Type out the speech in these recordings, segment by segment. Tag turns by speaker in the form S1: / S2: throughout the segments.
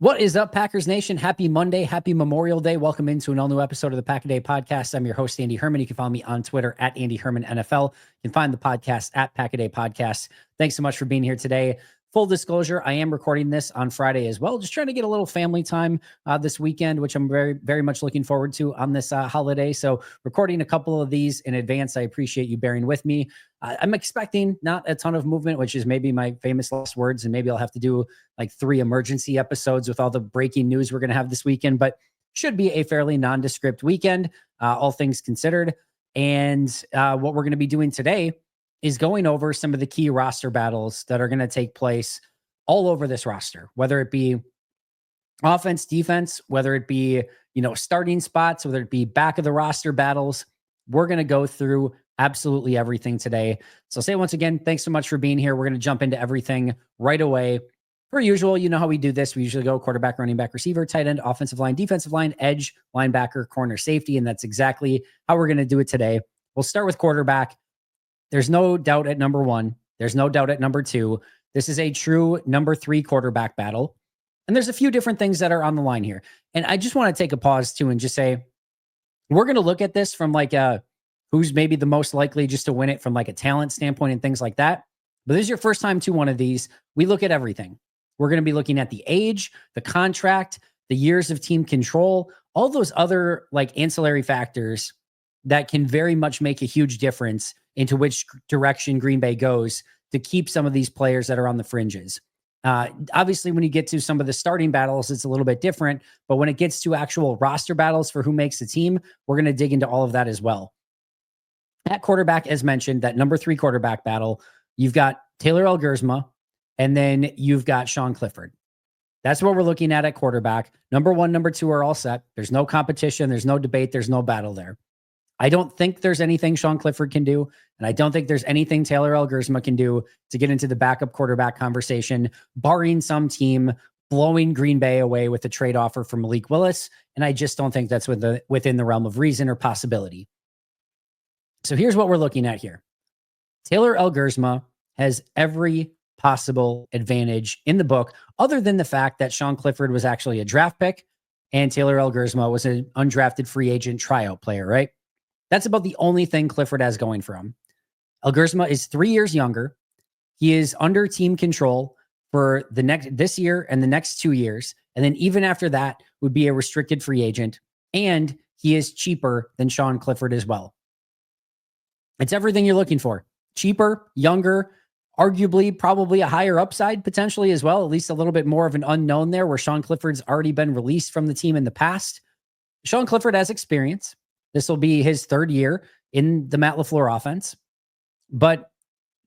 S1: What is up, Packers Nation? Happy Monday. Happy Memorial Day. Welcome into an all-new episode of the Pack-A-Day Podcast. I'm your host, Andy Herman. You can follow me on Twitter at Andy Herman NFL. You can find the podcast at Pack-A-Day Podcast. Thanks so much for being here today. Full disclosure, I am recording this on Friday as well. Just trying to get a little family time this weekend, which I'm very, very much looking forward to on this holiday. So recording a couple of these in advance. I appreciate you bearing with me. I'm expecting not a ton of movement, which is maybe my famous last words. And maybe I'll have to do like 3 emergency episodes with all the breaking news we're going to have this weekend, but should be a fairly nondescript weekend, all things considered. And what we're going to be doing today is going over some of the key roster battles that are going to take place all over this roster, whether it be offense, defense, whether it be, starting spots, whether it be back of the roster battles. We're going to go through absolutely everything today. So I'll say once again, thanks so much for being here. We're going to jump into everything right away. Per usual, you know how we do this. We usually go quarterback, running back, receiver, tight end, offensive line, defensive line, edge, linebacker, corner, safety. And that's exactly how we're going to do it today. We'll start with quarterback. There's no doubt at number 1. There's no doubt at number 2. This is a true number 3 quarterback battle. And there's a few different things that are on the line here. And I just want to take a pause too and just say, we're going to look at this from like who's maybe the most likely just to win it from like a talent standpoint and things like that. But this is your first time to one of these. We look at everything. We're going to be looking at the age, the contract, the years of team control, all those other like ancillary factors that can very much make a huge difference into which direction Green Bay goes to keep some of these players that are on the fringes. Obviously, when you get to some of the starting battles, it's a little bit different. But when it gets to actual roster battles for who makes the team, we're going to dig into all of that as well. At quarterback, as mentioned, that number 3 quarterback battle, you've got Taylor Elgersma, and then you've got Sean Clifford. That's what we're looking at quarterback. Number 1, number 2 are all set. There's no competition. There's no debate. There's no battle there. I don't think there's anything Sean Clifford can do, and I don't think there's anything Taylor Elgersma can do to get into the backup quarterback conversation, barring some team blowing Green Bay away with a trade offer from Malik Willis, and I just don't think that's within the realm of reason or possibility. So here's what we're looking at here. Taylor Elgersma has every possible advantage in the book, other than the fact that Sean Clifford was actually a draft pick and Taylor Elgersma was an undrafted free agent tryout player, right? That's about the only thing Clifford has going for him. Elgersma is 3 years younger. He is under team control for this year and the next 2 years. And then even after that would be a restricted free agent. And he is cheaper than Sean Clifford as well. It's everything you're looking for. Cheaper, younger, arguably probably a higher upside potentially as well. At least a little bit more of an unknown there, where Sean Clifford's already been released from the team in the past. Sean Clifford has experience. This will be his 3rd year in the Matt LaFleur offense. But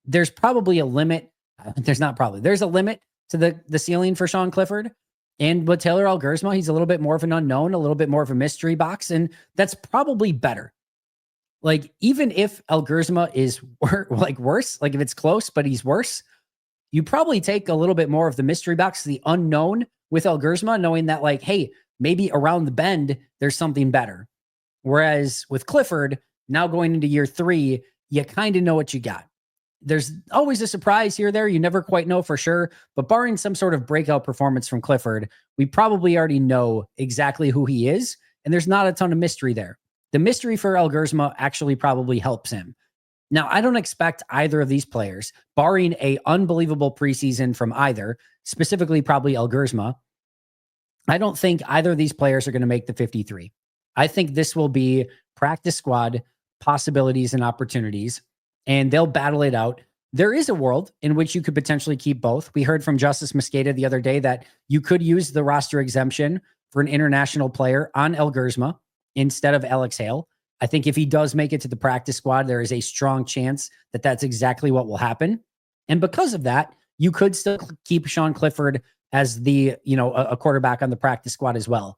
S1: there's probably a limit. There's a limit to the ceiling for Sean Clifford. And with Taylor Elgersma, he's a little bit more of an unknown, a little bit more of a mystery box. And that's probably better. Like, even if Elgersma is worse, like if it's close, but he's worse, you probably take a little bit more of the mystery box, the unknown with Elgersma, knowing that like, hey, maybe around the bend, there's something better. Whereas with Clifford, now going into year 3, you kind of know what you got. There's always a surprise here or there. You never quite know for sure. But barring some sort of breakout performance from Clifford, we probably already know exactly who he is. And there's not a ton of mystery there. The mystery for Elgersma actually probably helps him. Now, I don't expect either of these players, barring a unbelievable preseason from either, specifically probably Elgersma, I don't think either of these players are going to make the 53. I think this will be practice squad possibilities and opportunities, and they'll battle it out. There is a world in which you could potentially keep both. We heard from Justice Mosqueda the other day that you could use the roster exemption for an international player on Elgersma instead of Alex Hale. I think if he does make it to the practice squad, there is a strong chance that that's exactly what will happen. And because of that, you could still keep Sean Clifford as a quarterback on the practice squad as well.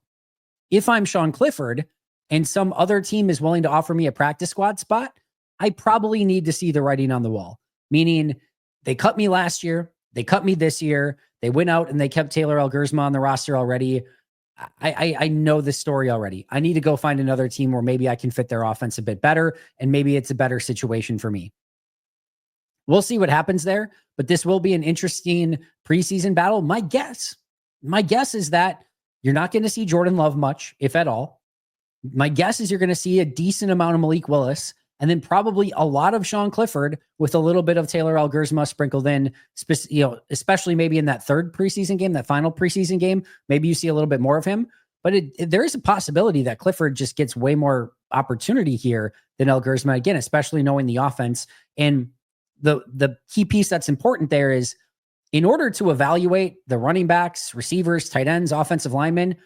S1: If I'm Sean Clifford and some other team is willing to offer me a practice squad spot, I probably need to see the writing on the wall. Meaning, they cut me last year, they cut me this year, they went out and they kept Taylor Elgersma on the roster already. I know this story already. I need to go find another team where maybe I can fit their offense a bit better, and maybe it's a better situation for me. We'll see what happens there, but this will be an interesting preseason battle. My guess My guess is that you're not going to see Jordan Love much, if at all. My guess is you're going to see a decent amount of Malik Willis, and then probably a lot of Sean Clifford with a little bit of Taylor Algersma sprinkled in, especially maybe in that third preseason game, that final preseason game. Maybe you see a little bit more of him, but there is a possibility that Clifford just gets way more opportunity here than Algersma, again, especially knowing the offense. And the key piece that's important there is, in order to evaluate the running backs, receivers, tight ends, offensive linemen,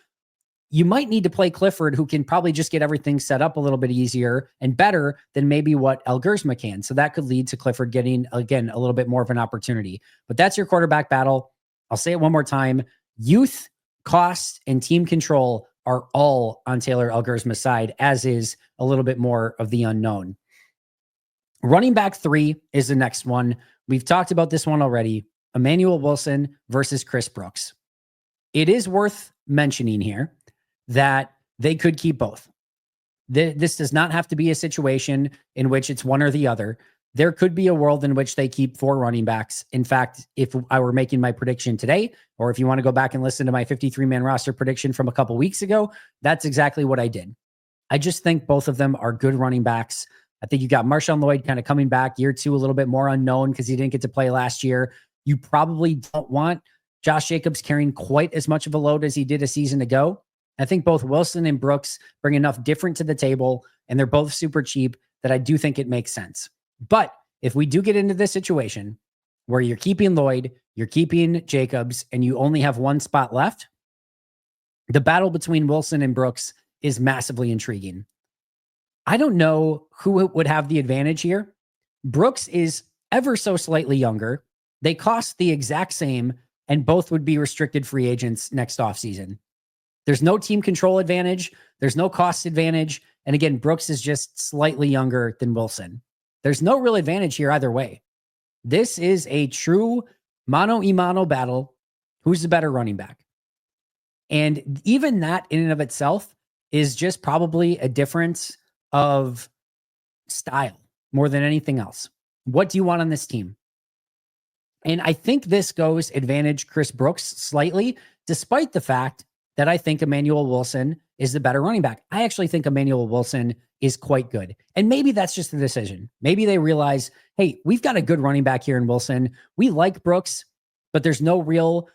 S1: you might need to play Clifford, who can probably just get everything set up a little bit easier and better than maybe what Algersma can. So that could lead to Clifford getting, again, a little bit more of an opportunity. But that's your quarterback battle. I'll say it one more time. Youth, cost, and team control are all on Taylor Algersma's side, as is a little bit more of the unknown. Running back 3 is the next one. We've talked about this one already. Emmanuel Wilson versus Chris Brooks. It is worth mentioning here that they could keep both. This does not have to be a situation in which it's one or the other. There could be a world in which they keep 4 running backs. In fact, if I were making my prediction today, or if you want to go back and listen to my 53-man roster prediction from a couple weeks ago, that's exactly what I did. I just think both of them are good running backs. I think you got Marshawn Lloyd kind of coming back year 2, a little bit more unknown because he didn't get to play last year. You probably don't want Josh Jacobs carrying quite as much of a load as he did a season ago. I think both Wilson and Brooks bring enough different to the table, and they're both super cheap, that I do think it makes sense. But if we do get into this situation where you're keeping Lloyd, you're keeping Jacobs, and you only have one spot left, the battle between Wilson and Brooks is massively intriguing. I don't know who would have the advantage here. Brooks is ever so slightly younger. They cost the exact same, and both would be restricted free agents next offseason. There's no team control advantage. There's no cost advantage. And again, Brooks is just slightly younger than Wilson. There's no real advantage here either way. This is a true mano-a-mano battle. Who's the better running back? And even that in and of itself is just probably a difference of style more than anything else. What do you want on this team? And I think this goes advantage Chris Brooks slightly, despite the fact that I think Emmanuel Wilson is the better running back. I actually think Emmanuel Wilson is quite good. And maybe that's just the decision. Maybe they realize, hey, we've got a good running back here in Wilson. We like Brooks, but there's no real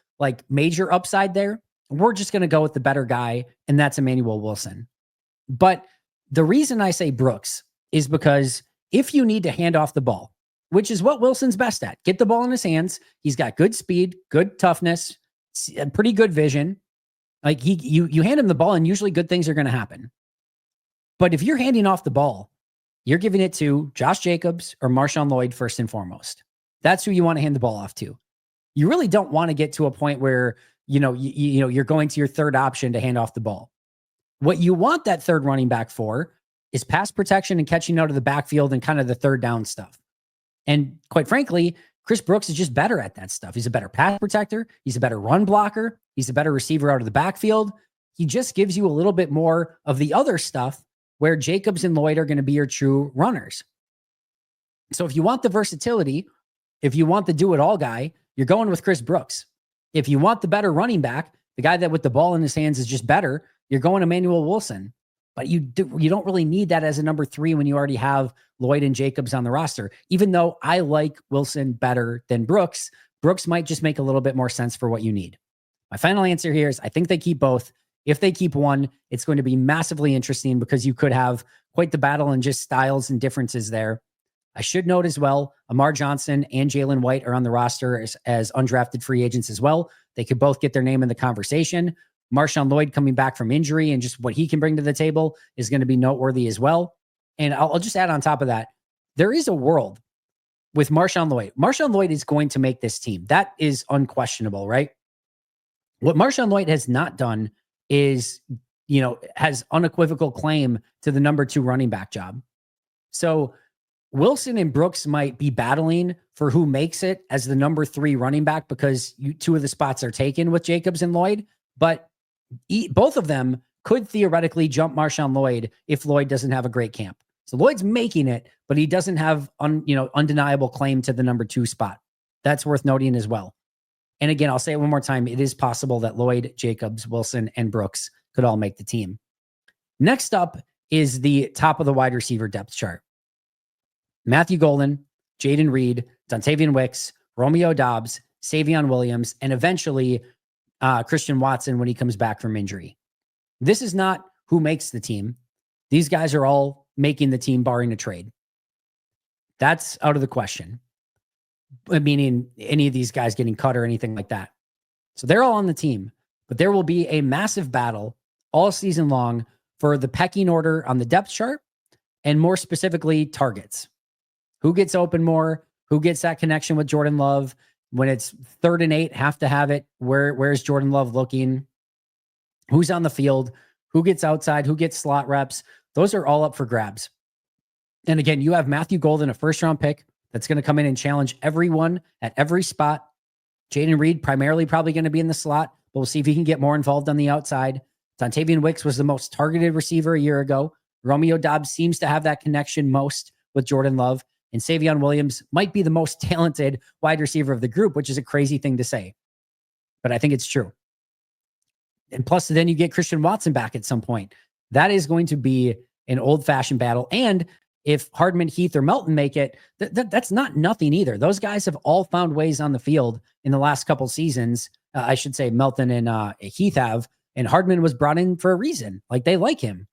S1: major upside there. We're just going to go with the better guy, and that's Emmanuel Wilson. But the reason I say Brooks is because if you need to hand off the ball, which is what Wilson's best at, get the ball in his hands. He's got good speed, good toughness, pretty good vision. You hand him the ball and usually good things are going to happen. But if you're handing off the ball, you're giving it to Josh Jacobs or Marshawn Lloyd first and foremost. That's who you want to hand the ball off to. You really don't want to get to a point where, you're going to your third option to hand off the ball. What you want that third running back for is pass protection and catching out of the backfield and kind of the third down stuff. And quite frankly, Chris Brooks is just better at that stuff. He's a better pass protector. He's a better run blocker. He's a better receiver out of the backfield. He just gives you a little bit more of the other stuff where Jacobs and Lloyd are going to be your true runners. So if you want the versatility, if you want the do-it-all guy, you're going with Chris Brooks. If you want the better running back, the guy that with the ball in his hands is just better, you're going Emmanuel Wilson. But you don't really need that as a number 3 when you already have Lloyd and Jacobs on the roster. Even though I like Wilson better than Brooks, Brooks might just make a little bit more sense for what you need. My final answer here is I think they keep both. If they keep one, it's going to be massively interesting because you could have quite the battle and just styles and differences there. I should note as well, Amar Johnson and Jalen White are on the roster as undrafted free agents as well. They could both get their name in the conversation. Marshawn Lloyd coming back from injury and just what he can bring to the table is going to be noteworthy as well. And I'll just add on top of that, there is a world with Marshawn Lloyd. Marshawn Lloyd is going to make this team. That is unquestionable, right? What Marshawn Lloyd has not done is, has unequivocal claim to the number 2 running back job. So Wilson and Brooks might be battling for who makes it as the number 3 running back because 2 of the spots are taken with Jacobs and Lloyd, but both of them could theoretically jump Marshawn Lloyd if Lloyd doesn't have a great camp. So Lloyd's making it, but he doesn't have undeniable claim to the number 2 spot. That's worth noting as well. And again, I'll say it one more time. It is possible that Lloyd, Jacobs, Wilson, and Brooks could all make the team. Next up is the top of the wide receiver depth chart. Matthew Golden, Jaden Reed, Dontavian Wicks, Romeo Doubs, Savion Williams, and eventually Christian Watson when he comes back from injury. This is not who makes the team. These guys are all making the team barring a trade. That's out of the question. Meaning any of these guys getting cut or anything like that. So they're all on the team, but there will be a massive battle all season long for the pecking order on the depth chart and more specifically targets. Who gets open more? Who gets that connection with Jordan Love? When it's 3rd and 8, have to have it. Where's Jordan Love looking? Who's on the field? Who gets outside? Who gets slot reps? Those are all up for grabs. And again, you have Matthew Golden, a first-round pick, that's going to come in and challenge everyone at every spot. Jaden Reed primarily probably going to be in the slot, but we'll see if he can get more involved on the outside. Dontavian Wicks was the most targeted receiver a year ago. Romeo Doubs seems to have that connection most with Jordan Love. And Savion Williams might be the most talented wide receiver of the group, which is a crazy thing to say. But I think it's true. And plus, then you get Christian Watson back at some point. That is going to be an old-fashioned battle. And if Hardman, Heath, or Melton make it, that's not nothing either. Those guys have all found ways on the field in the last couple seasons. I should say Melton and Heath have, and Hardman was brought in for a reason. Like, they like him.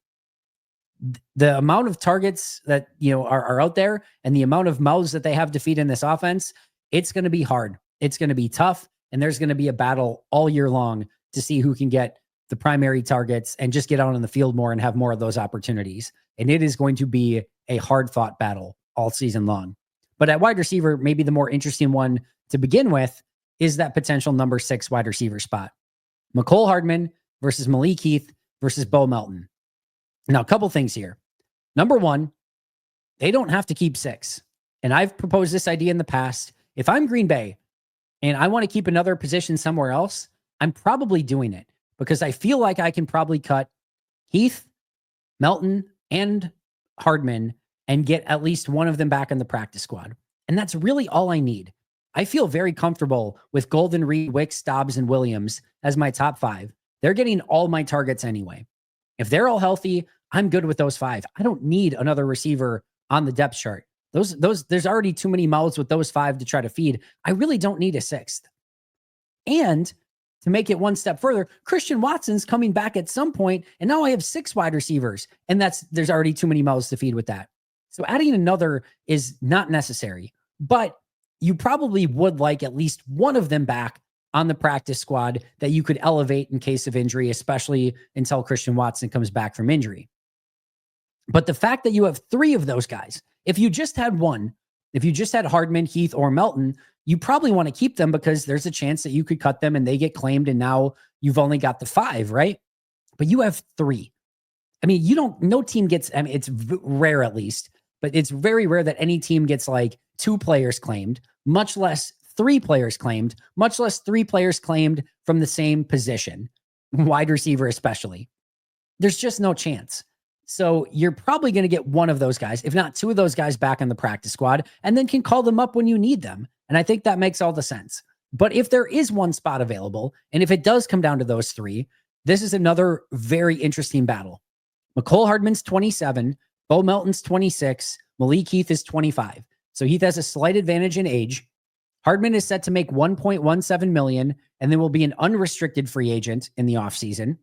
S1: The amount of targets that, are out there and the amount of mouths that they have to feed in this offense, it's going to be hard. It's going to be tough. And there's going to be a battle all year long to see who can get the primary targets and just get out on the field more and have more of those opportunities. And it is going to be a hard fought battle all season long. But at wide receiver, maybe the more interesting one to begin with is that potential number 6 wide receiver spot. Mecole Hardman versus Malik Heath versus Bo Melton. Now, a couple things here. Number one, they don't have to keep 6. And I've proposed this idea in the past. If I'm Green Bay and I want to keep another position somewhere else, I'm probably doing it because I feel like I can probably cut Heath, Melton, and Hardman and get at least one of them back in the practice squad. And that's really all I need. I feel very comfortable with Golden, Reed, Wicks, Doubs, and Williams as my top 5. They're getting all my targets anyway. If they're all healthy, I'm good with those 5. I don't need another receiver on the depth chart. There's already too many mouths with those 5 to try to feed. I really don't need a 6th. And to make it one step further, Christian Watson's coming back at some point, and now I have 6 wide receivers, and there's already too many mouths to feed with that. So adding another is not necessary, but you probably would like at least one of them back on the practice squad that you could elevate in case of injury, especially until Christian Watson comes back from injury. But the fact that you have 3 of those guys, if you just had one, if you just had Hardman, Heath, or Melton, you probably want to keep them because there's a chance that you could cut them and they get claimed and now you've only got the 5, right? But you have 3. I mean, no team gets, it's rare at least, but it's very rare that any team gets like 2 players claimed, much less 3 players claimed, much less 3 players claimed from the same position, wide receiver especially. There's just no chance. So you're probably going to get one of those guys, if not 2 of those guys back on the practice squad, and then can call them up when you need them. And I think that makes all the sense. But if there is one spot available, and if it does come down to those 3, this is another very interesting battle. Mecole Hardman's 27, Bo Melton's 26, Malik Heath is 25. So Heath has a slight advantage in age. Hardman is set to make $1.17 million, and then will be an unrestricted free agent in the offseason.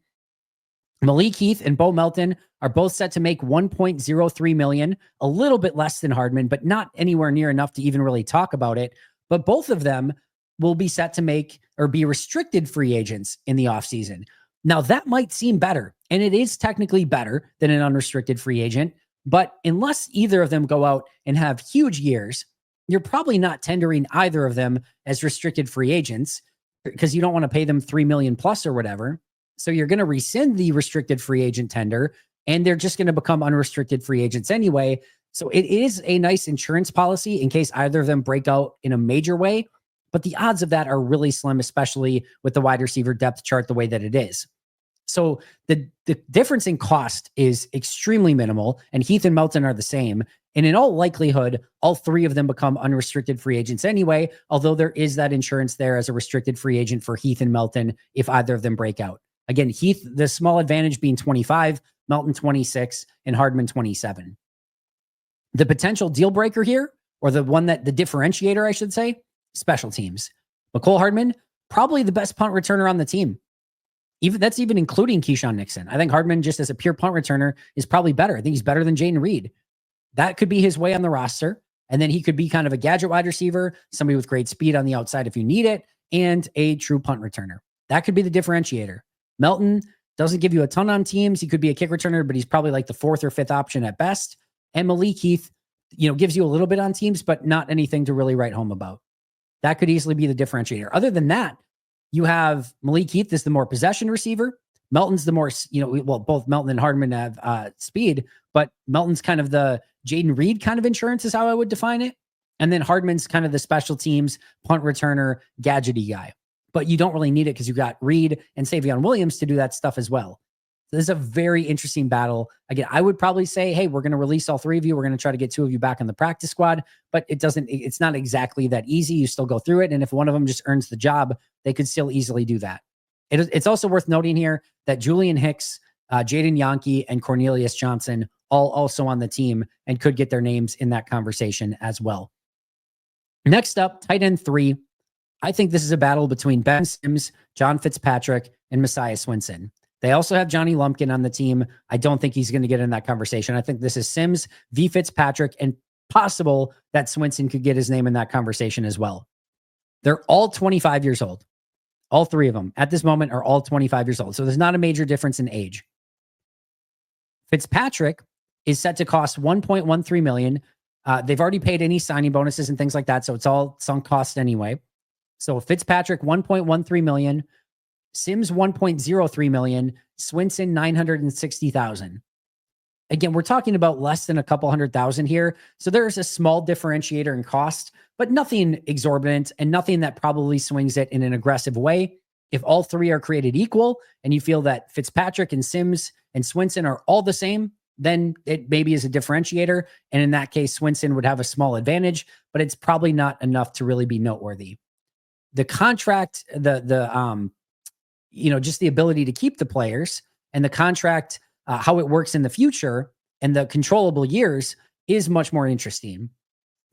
S1: Malik Heath and Bo Melton are both set to make $1.03 million, a little bit less than Hardman, but not anywhere near enough to even really talk about it. But both of them will be set to make or be restricted free agents in the offseason. Now, that might seem better, and it is technically better than an unrestricted free agent. But unless either of them go out and have huge years, you're probably not tendering either of them as restricted free agents because you don't want to pay them $3 million plus or whatever. So you're going to rescind the restricted free agent tender, and they're just going to become unrestricted free agents anyway. So it is a nice insurance policy in case either of them break out in a major way. But the odds of that are really slim, especially with the wide receiver depth chart the way that it is. So the difference in cost is extremely minimal, and Heath and Melton are the same. And in all likelihood, all three of them become unrestricted free agents anyway, although there is that insurance there as a restricted free agent for Heath and Melton if either of them break out. Again, Heath, the small advantage being 25, Melton 26, and Hardman 27. The potential deal breaker here, or the one that the differentiator, I should say, special teams. Mecole Hardman, probably the best punt returner on the team. That's even including Keyshawn Nixon. I think Hardman, just as a pure punt returner, is probably better. I think he's better than Jaden Reed. That could be his way on the roster. And then he could be kind of a gadget wide receiver, somebody with great speed on the outside if you need it, and a true punt returner. That could be the differentiator. Melton doesn't give you a ton on teams. He could be a kick returner, but he's probably like the fourth or fifth option at best. And Malik Heath, gives you a little bit on teams, but not anything to really write home about. That could easily be the differentiator. Other than that, you have Malik Heath is the more possession receiver. Melton's the more, both Melton and Hardman have speed, but Melton's kind of the Jaden Reed kind of insurance is how I would define it. And then Hardman's kind of the special teams, punt returner, gadgety guy. But you don't really need it because you got Reed and Savion Williams to do that stuff as well. So this is a very interesting battle. Again, I would probably say, hey, we're going to release all three of you. We're going to try to get two of you back on the practice squad, but it's not exactly that easy. You still go through it. And if one of them just earns the job, they could still easily do that. It's also worth noting here that Julian Hicks, Jaden Yonke, and Cornelius Johnson all also on the team and could get their names in that conversation as well. Next up, tight end 3. I think this is a battle between Ben Sims, John Fitzpatrick, and Messiah Swinson. They also have Johnny Lumpkin on the team. I don't think he's going to get in that conversation. I think this is Sims v. Fitzpatrick, and possible that Swinson could get his name in that conversation as well. They're all 25 years old. All three of them at this moment are all 25 years old. So there's not a major difference in age. Fitzpatrick is set to cost $1.13 million. They've already paid any signing bonuses and things like that. So it's all sunk cost anyway. So Fitzpatrick, $1.13 million. Sims, $1.03 million. Swinson, $960,000. Again, we're talking about less than a couple $100,000 here. So there's a small differentiator in cost, but nothing exorbitant and nothing that probably swings it in an aggressive way. If all three are created equal and you feel that Fitzpatrick and Sims and Swinson are all the same, then it maybe is a differentiator. And in that case, Swinson would have a small advantage, but it's probably not enough to really be noteworthy. The contract, just the ability to keep the players and the contract, how it works in the future and the controllable years is much more interesting.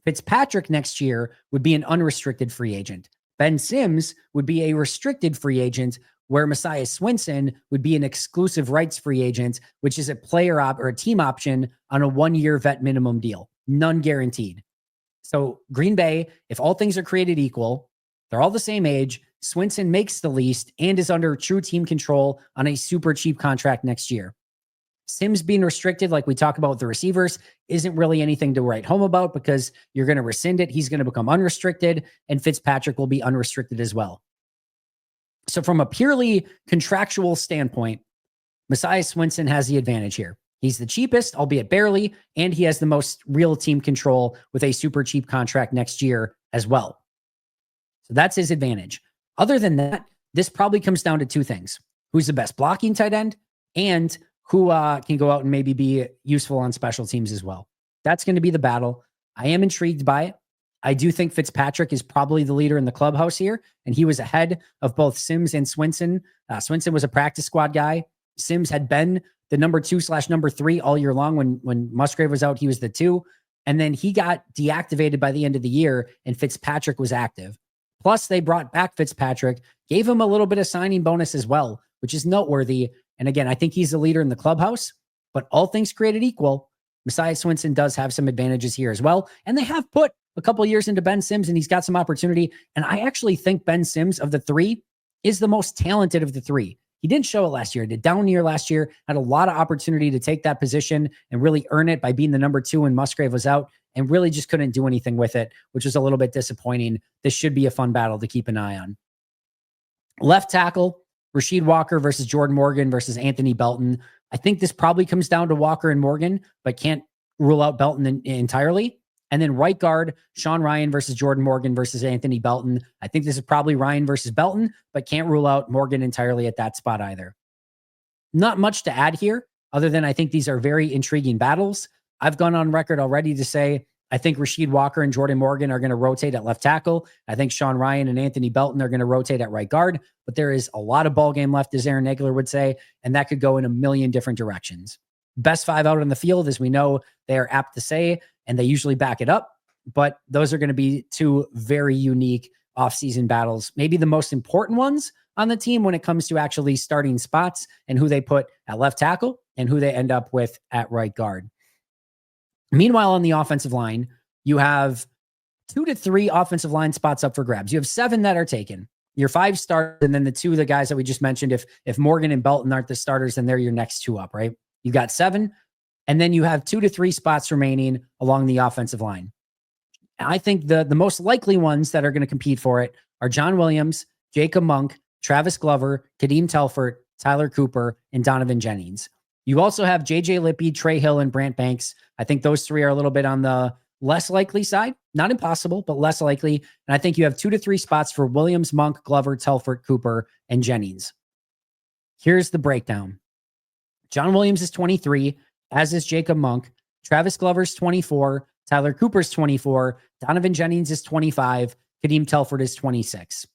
S1: Fitzpatrick next year would be an unrestricted free agent. Ben Sims would be a restricted free agent, where Messiah Swinson would be an exclusive rights free agent, which is a player or a team option on a 1-year vet minimum deal, none guaranteed. So Green Bay, if all things are created equal, they're all the same age. Swinson makes the least and is under true team control on a super cheap contract next year. Sims being restricted, like we talk about with the receivers, isn't really anything to write home about because you're going to rescind it. He's going to become unrestricted, and Fitzpatrick will be unrestricted as well. So from a purely contractual standpoint, Messiah Swinson has the advantage here. He's the cheapest, albeit barely, and he has the most real team control with a super cheap contract next year as well. So that's his advantage. Other than that, this probably comes down to two things. Who's the best blocking tight end and who can go out and maybe be useful on special teams as well. That's going to be the battle. I am intrigued by it. I do think Fitzpatrick is probably the leader in the clubhouse here, and he was ahead of both Sims and Swinson. Swinson was a practice squad guy. Sims had been the number 2/number 3 all year long. When Musgrave was out, he was the 2. And then he got deactivated by the end of the year, and Fitzpatrick was active. Plus, they brought back Fitzpatrick, gave him a little bit of signing bonus as well, which is noteworthy. And again, I think he's the leader in the clubhouse, but all things created equal, Messiah Swinson does have some advantages here as well. And they have put a couple of years into Ben Sims, and he's got some opportunity. And I actually think Ben Sims of the 3 is the most talented of the 3. He didn't show it last year. He did down year last year, had a lot of opportunity to take that position and really earn it by being the number 2 when Musgrave was out, and really just couldn't do anything with it, which was a little bit disappointing. This should be a fun battle to keep an eye on. Left tackle, Rasheed Walker versus Jordan Morgan versus Anthony Belton. I think this probably comes down to Walker and Morgan, but can't rule out Belton entirely. And then right guard, Sean Ryan versus Jordan Morgan versus Anthony Belton. I think this is probably Ryan versus Belton, but can't rule out Morgan entirely at that spot either. Not much to add here, other than I think these are very intriguing battles. I've gone on record already to say I think Rasheed Walker and Jordan Morgan are going to rotate at left tackle. I think Sean Ryan and Anthony Belton are going to rotate at right guard. But there is a lot of ball game left, as Aaron Nagler would say, and that could go in a million different directions. Best five out on the field, as we know, they are apt to say, and they usually back it up. But those are going to be two very unique offseason battles, maybe the most important ones on the team when it comes to actually starting spots and who they put at left tackle and who they end up with at right guard. Meanwhile, on the offensive line, you have 2 to 3 offensive line spots up for grabs. You have 7 that are taken. Your 5 starters, and then the 2 of the guys that we just mentioned. If Morgan and Belton aren't the starters, then they're your next 2 up, right? You've got 7, and then you have 2 to 3 spots remaining along the offensive line. I think the most likely ones that are going to compete for it are John Williams, Jacob Monk, Travis Glover, Kadeem Telfort, Tyler Cooper, and Donovan Jennings. You also have J.J. Lippy, Trey Hill, and Brant Banks. I think those 3 are a little bit on the less likely side. Not impossible, but less likely. And I think you have 2 to 3 spots for Williams, Monk, Glover, Telfort, Cooper, and Jennings. Here's the breakdown. John Williams is 23, as is Jacob Monk. Travis Glover's 24. Tyler Cooper's 24. Donovan Jennings is 25. Kadeem Telfort is 26.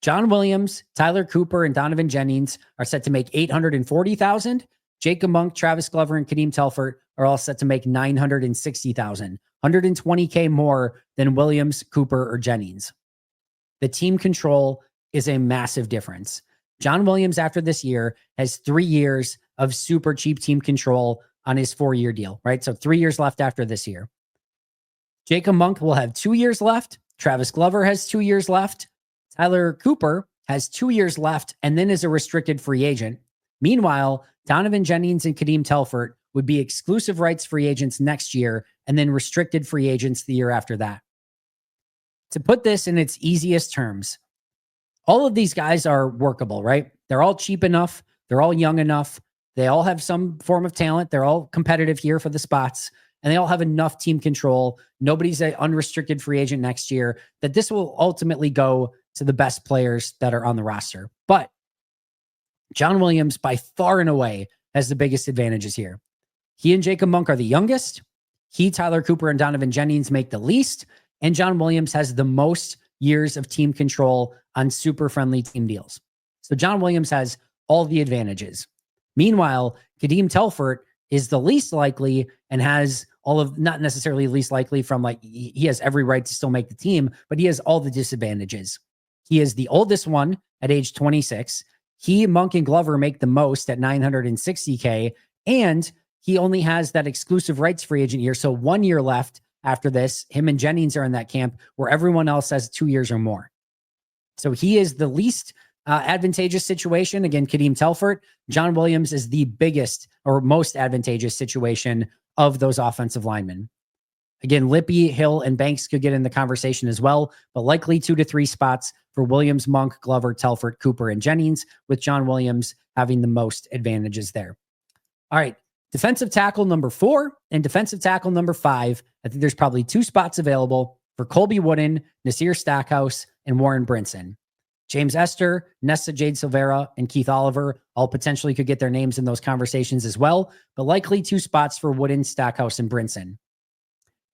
S1: John Williams, Tyler Cooper, and Donovan Jennings are set to make $840,000. Jacob Monk, Travis Glover, and Kadeem Telfort are all set to make $960,000, $120K more than Williams, Cooper, or Jennings. The team control is a massive difference. John Williams, after this year, has 3 years of super cheap team control on his 4-year deal, right? So 3 years left after this year. Jacob Monk will have 2 years left. Travis Glover has 2 years left. Tyler Cooper has 2 years left and then is a restricted free agent. Meanwhile, Donovan Jennings and Kadeem Telfort would be exclusive rights free agents next year and then restricted free agents the year after that. To put this in its easiest terms, all of these guys are workable, right? They're all cheap enough. They're all young enough. They all have some form of talent. They're all competitive here for the spots, and they all have enough team control. Nobody's an unrestricted free agent next year, that this will ultimately go to the best players that are on the roster. But John Williams, by far and away, has the biggest advantages here. He and Jacob Monk are the youngest. He, Tyler Cooper, and Donovan Jennings make the least. And John Williams has the most years of team control on super friendly team deals. So John Williams has all the advantages. Meanwhile, Kadeem Telfort is the least likely and has all of, not necessarily least likely from like, he has every right to still make the team, but he has all the disadvantages. He is the oldest one at age 26. He, Monk, and Glover make the most at $960K, and he only has that exclusive rights free agent year. So 1 year left after this. Him and Jennings are in that camp where everyone else has 2 years or more. So he is the least advantageous situation. Again, Kadeem Telfort. John Williams is the biggest or most advantageous situation of those offensive linemen. Again, Lippy, Hill, and Banks could get in the conversation as well, but likely 2 to 3 spots for Williams, Monk, Glover, Telfort, Cooper, and Jennings, with John Williams having the most advantages there. All right, defensive tackle number 4 and defensive tackle number 5. I think there's probably 2 spots available for Colby Wooden, Nasir Stackhouse, and Warren Brinson. James Esther, Nesta Jade Silvera, and Keith Oliver all potentially could get their names in those conversations as well, but likely 2 spots for Wooden, Stackhouse, and Brinson.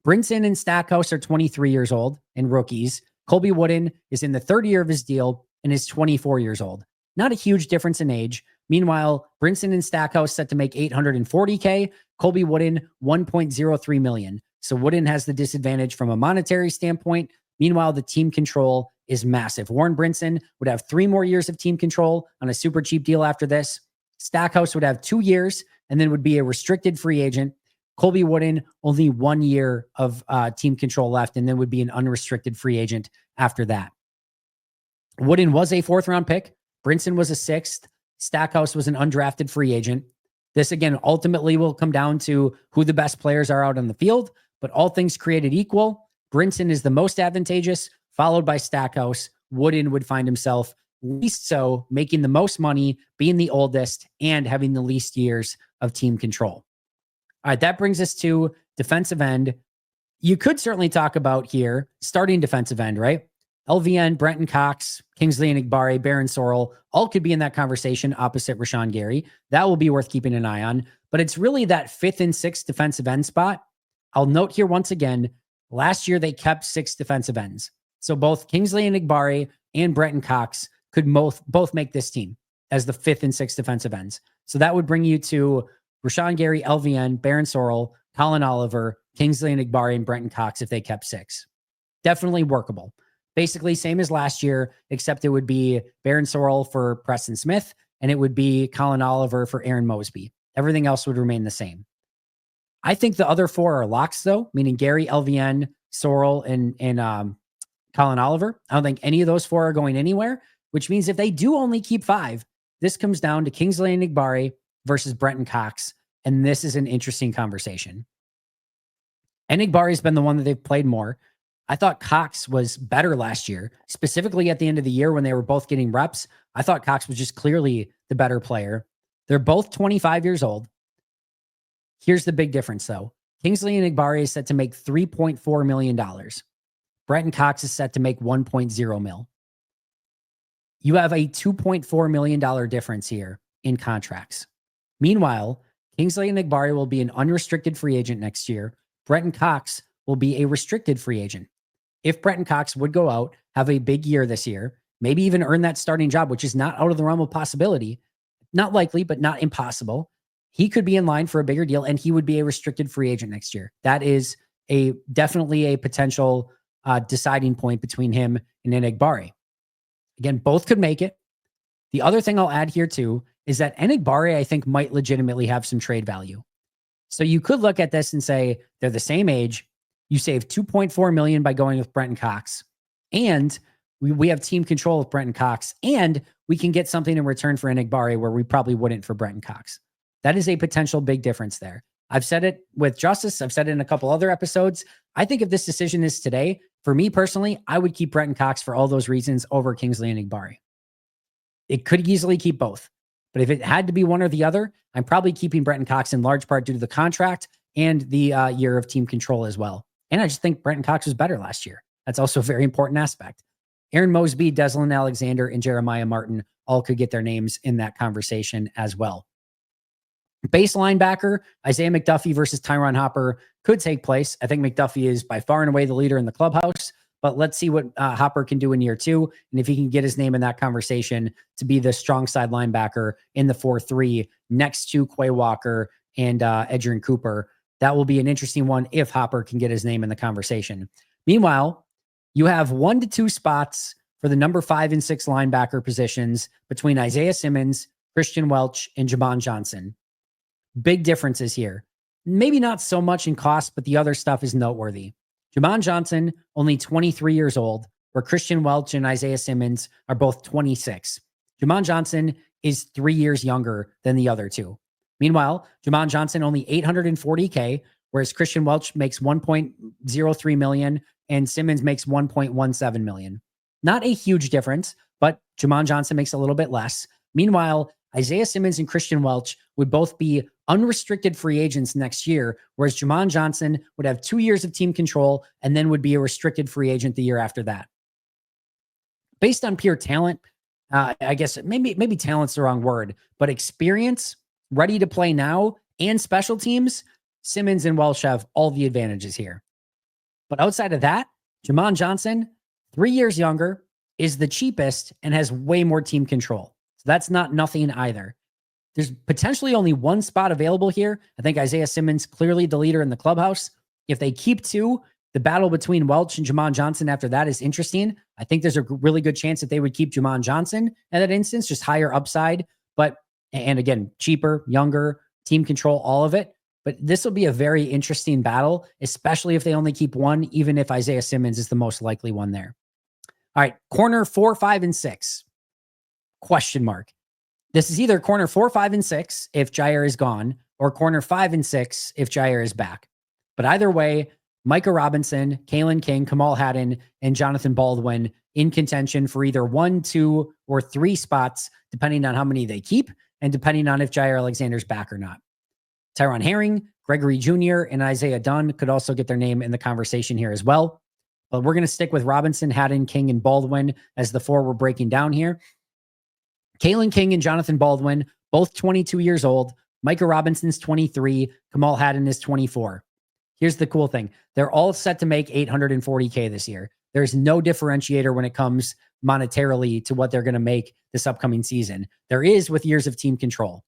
S1: Brinson and Stackhouse are 23 years old and rookies. Colby Wooden is in the 3rd year of his deal and is 24 years old. Not a huge difference in age. Meanwhile, Brinson and Stackhouse set to make $840K. Colby Wooden, $1.03 million. So Wooden has the disadvantage from a monetary standpoint. Meanwhile, the team control is massive. Warren Brinson would have 3 more years of team control on a super cheap deal after this. Stackhouse would have 2 years and then would be a restricted free agent. Colby Wooden, only 1 year of team control left, and then would be an unrestricted free agent after that. Wooden was a 4th-round pick. Brinson was a 6th. Stackhouse was an undrafted free agent. This, again, ultimately will come down to who the best players are out on the field, but all things created equal, Brinson is the most advantageous, followed by Stackhouse. Wooden would find himself least so, making the most money, being the oldest, and having the least years of team control. All right, that brings us to defensive end. You could certainly talk about here starting defensive end, right? LVN, Brenton Cox, Kingsley Enagbare, Baron Sorrell, all could be in that conversation opposite Rashawn Gary. That will be worth keeping an eye on. But it's really that 5th and 6th defensive end spot. I'll note here once again, last year they kept 6 defensive ends. So both Kingsley Enagbare and Brenton Cox could both make this team as the 5th and 6th defensive ends. So that would bring you to Rashawn Gary, LVN, Baron Sorrell, Colin Oliver, Kingsley Enagbare, and Brenton Cox if they kept 6. Definitely workable. Basically same as last year, except it would be Baron Sorrell for Preston Smith, and it would be Colin Oliver for Aaron Mosby. Everything else would remain the same. I think the other 4 are locks, though, meaning Gary, LVN, Sorrell, and Colin Oliver. I don't think any of those 4 are going anywhere, which means if they do only keep 5, this comes down to Kingsley Enagbare versus Brenton Cox, and this is an interesting conversation. Enagbare has been the one that they've played more. I thought Cox was better last year, specifically at the end of the year when they were both getting reps. I thought Cox was just clearly the better player. They're both 25 years old. Here's the big difference, though. Kingsley Enagbare is set to make $3.4 million. Brenton Cox is set to make $1.0 million. You have a $2.4 million difference here in contracts. Meanwhile, Kingsley Enagbare will be an unrestricted free agent next year. Brenton Cox will be a restricted free agent. If Brenton Cox would go out, have a big year this year, maybe even earn that starting job, which is not out of the realm of possibility, not likely, but not impossible, he could be in line for a bigger deal and he would be a restricted free agent next year. That is definitely a potential deciding point between him and Enagbare. Again, both could make it. The other thing I'll add here too is that Enagbare, I think, might legitimately have some trade value. So you could look at this and say they're the same age. You save $2.4 million by going with Brenton Cox, and we have team control with Brenton Cox, and we can get something in return for Enagbare where we probably wouldn't for Brenton Cox. That is a potential big difference there. I've said it with Justice. I've said it in a couple other episodes. I think if this decision is today, for me personally, I would keep Brenton Cox for all those reasons over Kingsley Enagbare. It could easily keep both. But if it had to be one or the other, I'm probably keeping Brenton Cox in large part due to the contract and the year of team control as well. And I just think Brenton Cox was better last year. That's also a very important aspect. Aaron Mosby, Deslin Alexander, and Jeremiah Martin all could get their names in that conversation as well. Base linebacker, Isaiah McDuffie versus Tyron Hopper could take place. I think McDuffie is by far and away the leader in the clubhouse, but let's see what Hopper can do in year 2. And if he can get his name in that conversation to be the strong side linebacker in the 4-3 next to Quay Walker and Edgerrin Cooper, that will be an interesting one if Hopper can get his name in the conversation. Meanwhile, you have 1 to 2 spots for the number 5 and 6 linebacker positions between Isaiah Simmons, Christian Welch, and Jamon Johnson. Big differences here. Maybe not so much in cost, but the other stuff is noteworthy. Jamon Johnson, only 23 years old, where Christian Welch and Isaiah Simmons are both 26. Jamon Johnson is 3 years younger than the other two. Meanwhile, Jamon Johnson only $840K, whereas Christian Welch makes $1.03 million and Simmons makes $1.17 million. Not a huge difference, but Jamon Johnson makes a little bit less. Meanwhile, Isaiah Simmons and Christian Welch would both be unrestricted free agents next year, whereas Jamon Johnson would have 2 years of team control and then would be a restricted free agent the year after that. Based on pure talent, I guess maybe talent's the wrong word, but experience, ready to play now, and special teams, Simmons and Welch have all the advantages here. But outside of that, Jamon Johnson, 3 years younger, is the cheapest and has way more team control. So that's not nothing either. There's potentially only one spot available here. I think Isaiah Simmons, clearly the leader in the clubhouse. If they keep 2, the battle between Welch and Jamon Johnson after that is interesting. I think there's a really good chance that they would keep Jamon Johnson in that instance, just higher upside. And again, cheaper, younger, team control, all of it. But this will be a very interesting battle, especially if they only keep 1, even if Isaiah Simmons is the most likely one there. All right, corner 4, 5, and 6. Question mark. This is either corner 4, 5, and 6 if Jair is gone, or corner 5 and 6 if Jair is back. But either way, Micah Robinson, Kalen King, Kamal Haddon, and Jonathan Baldwin in contention for either 1, 2, or 3 spots, depending on how many they keep and depending on if Jair Alexander's back or not. Tyron Herring, Gregory Jr., and Isaiah Dunn could also get their name in the conversation here as well. But we're going to stick with Robinson, Haddon, King, and Baldwin as the four we're breaking down here. Kalen King and Jonathan Baldwin, both 22 years old. Micah Robinson's 23. Kamal Haddon is 24. Here's the cool thing. They're all set to make $840K this year. There's no differentiator when it comes monetarily to what they're going to make this upcoming season. There is with years of team control.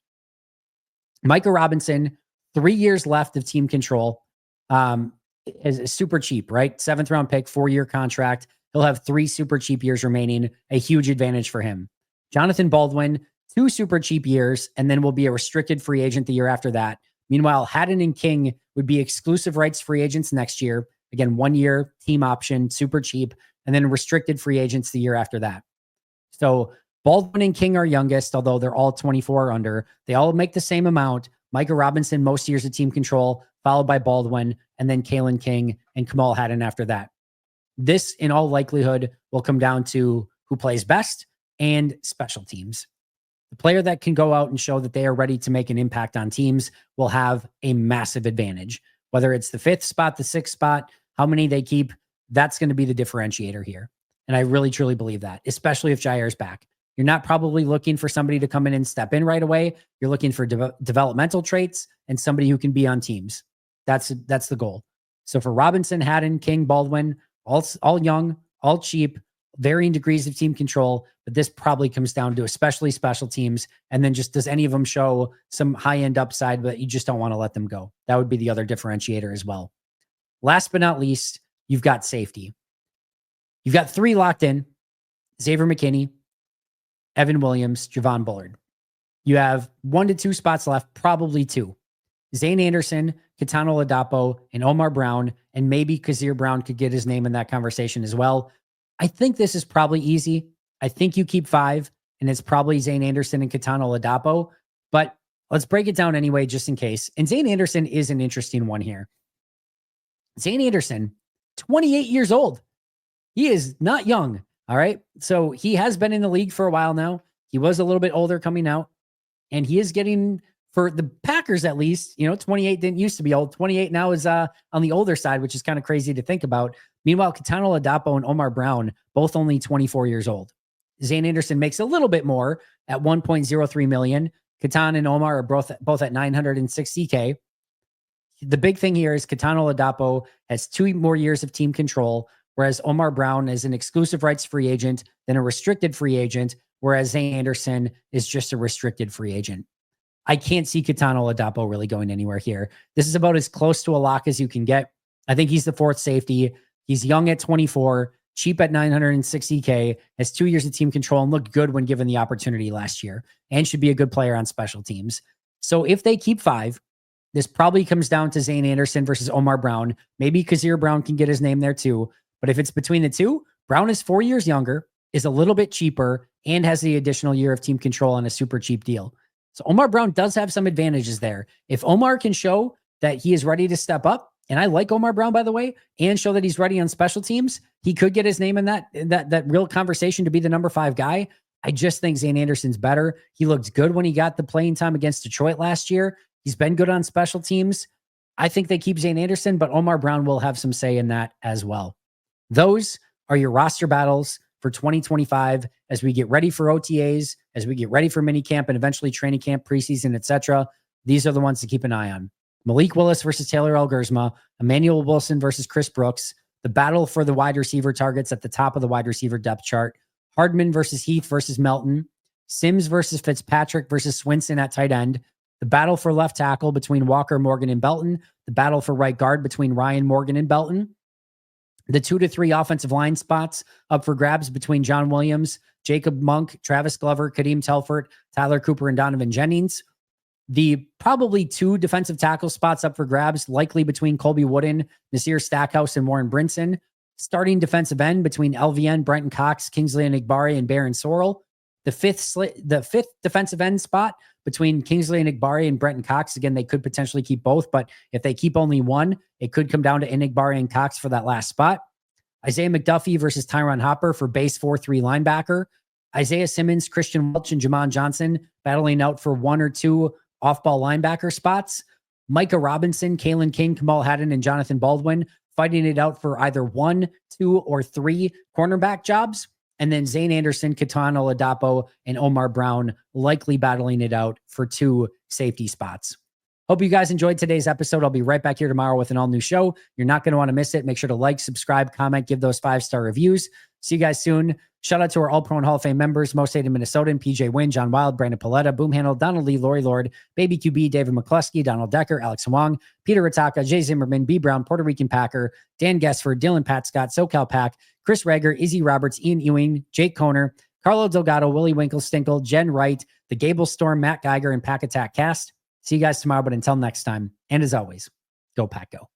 S1: Micah Robinson, 3 years left of team control, is super cheap, right? 7th round pick, 4-year contract. He'll have 3 super cheap years remaining, a huge advantage for him. Jonathan Baldwin, 2 super cheap years, and then will be a restricted free agent the year after that. Meanwhile, Haddon and King would be exclusive rights free agents next year. Again, 1 year team option, super cheap, and then restricted free agents the year after that. So Baldwin and King are youngest, although they're all 24 or under. They all make the same amount. Micah Robinson, most years of team control, followed by Baldwin, and then Kalen King and Kamal Haddon after that. This, in all likelihood, will come down to who plays best and special teams. The player that can go out and show that they are ready to make an impact on teams will have a massive advantage. Whether it's the 5th spot, the 6th spot, how many they keep, that's going to be the differentiator here. And I really, truly believe that, especially if Jair's back. You're not probably looking for somebody to come in and step in right away. You're looking for developmental traits and somebody who can be on teams. That's the goal. So for Robinson, Haddon, King, Baldwin, all young, all cheap, varying degrees of team control, but this probably comes down to especially special teams. And then just does any of them show some high-end upside, but you just don't want to let them go. That would be the other differentiator as well. Last but not least, you've got safety. You've got 3 locked in: Xavier McKinney, Evan Williams, Javon Bullard. You have 1 to 2 spots left, probably 2. Zane Anderson, Kitano Ladapo, and Omar Brown, and maybe Kazir Brown could get his name in that conversation as well. I think this is probably easy. I think you keep 5, and it's probably Zane Anderson and Kitano Ladapo, but let's break it down anyway, just in case. And Zane Anderson is an interesting one here. Zane Anderson, 28 years old. He is not young. All right. So he has been in the league for a while now. He was a little bit older coming out, and he is getting, for the Packers at least, 28 didn't used to be old. 28 now is on the older side, which is kind of crazy to think about. Meanwhile, Kitano Ladapo and Omar Brown, both only 24 years old. Zane Anderson makes a little bit more at $1.03 million. Kitano and Omar are both at $960K. The big thing here is Kitano Ladapo has 2 more years of team control, whereas Omar Brown is an exclusive rights free agent, then a restricted free agent, whereas Zane Anderson is just a restricted free agent. I can't see Kitano Ladapo really going anywhere here. This is about as close to a lock as you can get. I think he's the 4th safety. He's young at 24, cheap at $960K, has 2 years of team control, and looked good when given the opportunity last year, and should be a good player on special teams. So if they keep 5, this probably comes down to Zane Anderson versus Omar Brown. Maybe Kazir Brown can get his name there too. But if it's between the 2, Brown is 4 years younger, is a little bit cheaper, and has the additional year of team control on a super cheap deal. So Omar Brown does have some advantages there. If Omar can show that he is ready to step up, and I like Omar Brown, by the way, and show that he's ready on special teams, he could get his name in that real conversation to be the number 5 guy. I just think Zane Anderson's better. He looked good when he got the playing time against Detroit last year. He's been good on special teams. I think they keep Zane Anderson, but Omar Brown will have some say in that as well. Those are your roster battles for 2025 as we get ready for OTAs, as we get ready for minicamp and eventually training camp, preseason, etc. These are the ones to keep an eye on. Malik Willis versus Taylor Algersma, Emmanuel Wilson versus Chris Brooks, the battle for the wide receiver targets at the top of the wide receiver depth chart, Hardman versus Heath versus Melton, Sims versus Fitzpatrick versus Swinson at tight end, the battle for left tackle between Walker, Morgan, and Belton, the battle for right guard between Ryan, Morgan, and Belton, the 2 to 3 offensive line spots up for grabs between John Williams, Jacob Monk, Travis Glover, Kadeem Telfort, Tyler Cooper, and Donovan Jennings. The probably 2 defensive tackle spots up for grabs, likely between Colby Wooden, Nasir Stackhouse, and Warren Brinson. Starting defensive end between LVN, Brenton Cox, Kingsley Enagbare, and Baron Sorrell. The fifth defensive end spot between Kingsley Enagbare and Brenton Cox. Again, they could potentially keep both, but if they keep only one, it could come down to Enagbare and Cox for that last spot. Isaiah McDuffie versus Tyron Hopper for base 4-3 linebacker. Isaiah Simmons, Christian Welch, and Jamon Johnson battling out for 1 or 2 off-ball linebacker spots. Micah Robinson, Kalen King, Kamal Haddon, and Jonathan Baldwin fighting it out for either 1, 2, or 3 cornerback jobs. And then Zane Anderson, Katana Ladapo, and Omar Brown likely battling it out for 2 safety spots. Hope you guys enjoyed today's episode. I'll be right back here tomorrow with an all-new show. You're not going to want to miss it. Make sure to like, subscribe, comment, give those 5-star reviews. See you guys soon. Shout out to our All-Pro and Hall of Fame members, Most Hated Minnesotan, PJ Wynn, John Wild, Brandon Paletta, Boom Handle, Donald Lee, Lori Lord, Baby QB, David McCluskey, Donald Decker, Alex Wong, Peter Ritaka, Jay Zimmerman, B. Brown, Puerto Rican Packer, Dan Gessford, Dylan Pat Scott, SoCal Pack, Chris Rager, Izzy Roberts, Ian Ewing, Jake Koner, Carlo Delgado, Willie Winkle-Stinkle, Jen Wright, The Gable Storm, Matt Geiger, and Pack Attack Cast. See you guys tomorrow, but until next time, and as always, go Pack Go.